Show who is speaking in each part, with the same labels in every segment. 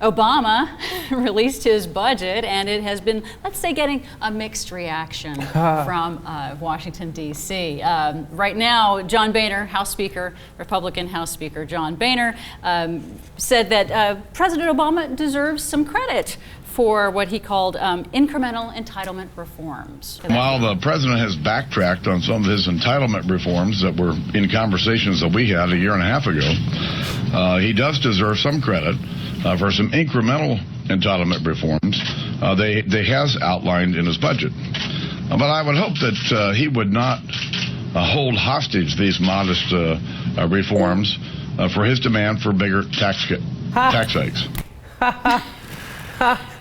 Speaker 1: Obama released his budget, and it has been, let's say, getting a mixed reaction from Washington, D.C. Right now, John Boehner, House Speaker, Republican House Speaker John Boehner, said that President Obama deserves some credit for what he called incremental entitlement reforms.
Speaker 2: While the president has backtracked on some of his entitlement reforms that were in conversations that we had a year and a half ago, he does deserve some credit for some incremental entitlement reforms they has outlined in his budget. But I would hope that he would not hold hostage these modest reforms for his demand for bigger tax hikes.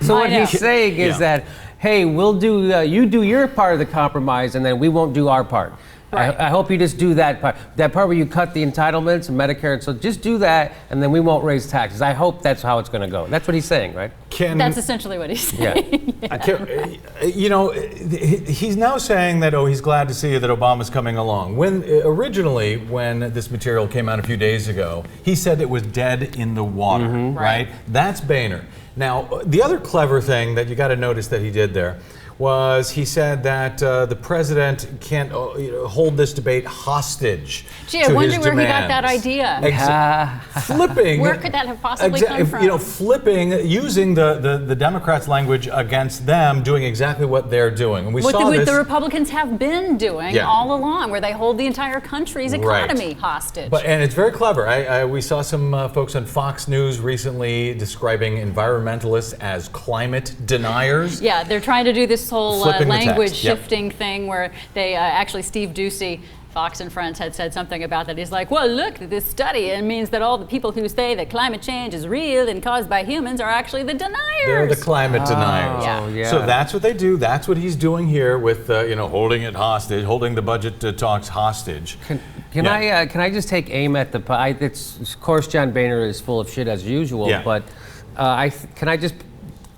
Speaker 3: So what he's saying is that, hey, we'll do, you do your part of the compromise, and then we won't do our part. Right. I hope you just do that part where you cut the entitlements and Medicare, and so just do that, and then we won't raise taxes. I hope that's how it's going to go. That's what he's saying, right?
Speaker 1: That's essentially what he's saying.
Speaker 4: Yeah. You know, he's now saying that, he's glad to see that Obama's coming along. When originally, when this material came out a few days ago, he said it was dead in the water, right? That's Boehner. Now, the other clever thing that you got to notice that he did there was he said that the president can't hold this debate hostage.
Speaker 1: Gee, I wonder where he got that idea.
Speaker 4: Flipping.
Speaker 1: Where could that have possibly come from?
Speaker 4: You know, flipping, using the Democrats' language against them, doing exactly what they're doing. And we saw
Speaker 1: what
Speaker 4: this.
Speaker 1: The Republicans have been doing all along, where they hold the entire country's economy hostage.
Speaker 4: And it's very clever. We saw some folks on Fox News recently describing environmentalists as climate deniers.
Speaker 1: Yeah, they're trying to do this whole language shifting thing where they actually, Steve Doocy, Fox and Friends, had said something about that. He's like, well, look, this study, it means that all the people who say that climate change is real and caused by humans are actually the deniers.
Speaker 4: They're the climate deniers.
Speaker 1: Yeah.
Speaker 4: So that's what they do. That's what he's doing here with, holding it hostage, holding the budget talks hostage.
Speaker 3: Can I just take aim at the? Of course, John Boehner is full of shit as usual. Yeah. But can I just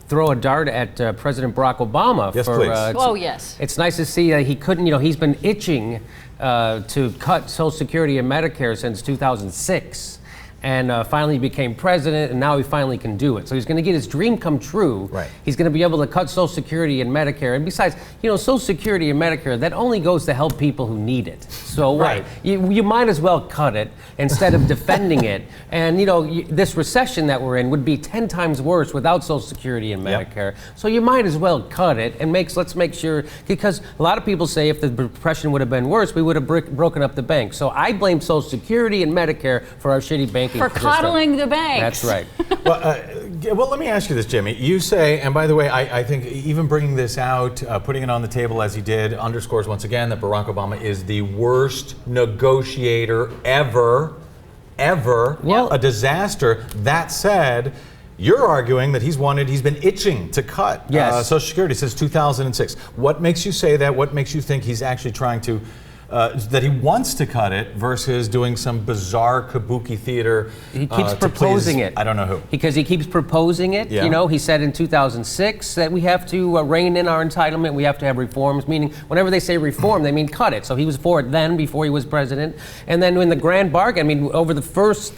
Speaker 3: throw a dart at President Barack Obama?
Speaker 4: Yes, please.
Speaker 1: Oh, yes.
Speaker 3: It's nice to see he couldn't, he's been itching to cut Social Security and Medicare since 2006. And finally became president, and now he finally can do it. So he's going to get his dream come true.
Speaker 4: Right.
Speaker 3: He's going to be able to cut Social Security and Medicare. And besides, Social Security and Medicare, that only goes to help people who need it. So you might as well cut it instead of defending it. And this recession that we're in would be 10 times worse without Social Security and Medicare. So you might as well cut it and let's make sure, because a lot of people say if the Depression would have been worse, we would have broken up the bank. So I blame Social Security and Medicare for our shitty banking
Speaker 1: for coddling the banks.
Speaker 3: That's right.
Speaker 4: Well, let me ask you this, Jimmy. You say, and by the way, I think even bringing this out, putting it on the table as he did, underscores once again that Barack Obama is the worst negotiator ever. Well, a disaster. That said, you're arguing that he's been itching to cut Social Security since 2006. What makes you say that? What makes you think he's actually trying to, that he wants to cut it versus doing some bizarre kabuki theater?
Speaker 3: He keeps proposing it.
Speaker 4: I don't know who.
Speaker 3: Because he keeps proposing it. Yeah. He said in 2006 that we have to rein in our entitlement, we have to have reforms, meaning whenever they say reform, they mean cut it. So he was for it then, before he was president. And then when the grand bargain, over the first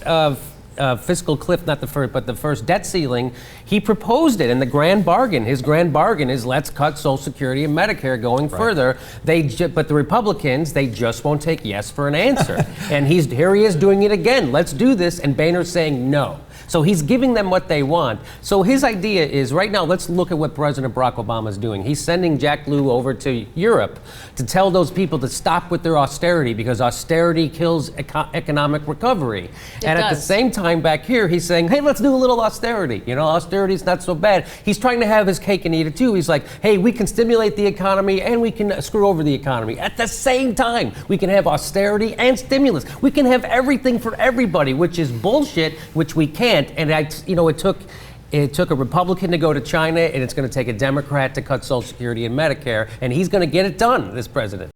Speaker 3: fiscal cliff, not the first, but the first debt ceiling, he proposed it in the grand bargain. His grand bargain is let's cut Social Security and Medicare going further. But the Republicans, they just won't take yes for an answer. And here he is doing it again. Let's do this. And Boehner's saying no. So he's giving them what they want. So his idea is, right now, let's look at what President Barack Obama is doing. He's sending Jack Lew over to Europe to tell those people to stop with their austerity, because austerity kills economic recovery. At the same time, back here, he's saying, hey, let's do a little austerity. Austerity is not so bad. He's trying to have his cake and eat it too. He's like, hey, we can stimulate the economy and we can screw over the economy. At the same time, we can have austerity and stimulus. We can have everything for everybody, which is bullshit, which we can't. And it took a Republican to go to China, and it's going to take a Democrat to cut Social Security and Medicare, and he's going to get it done, this president.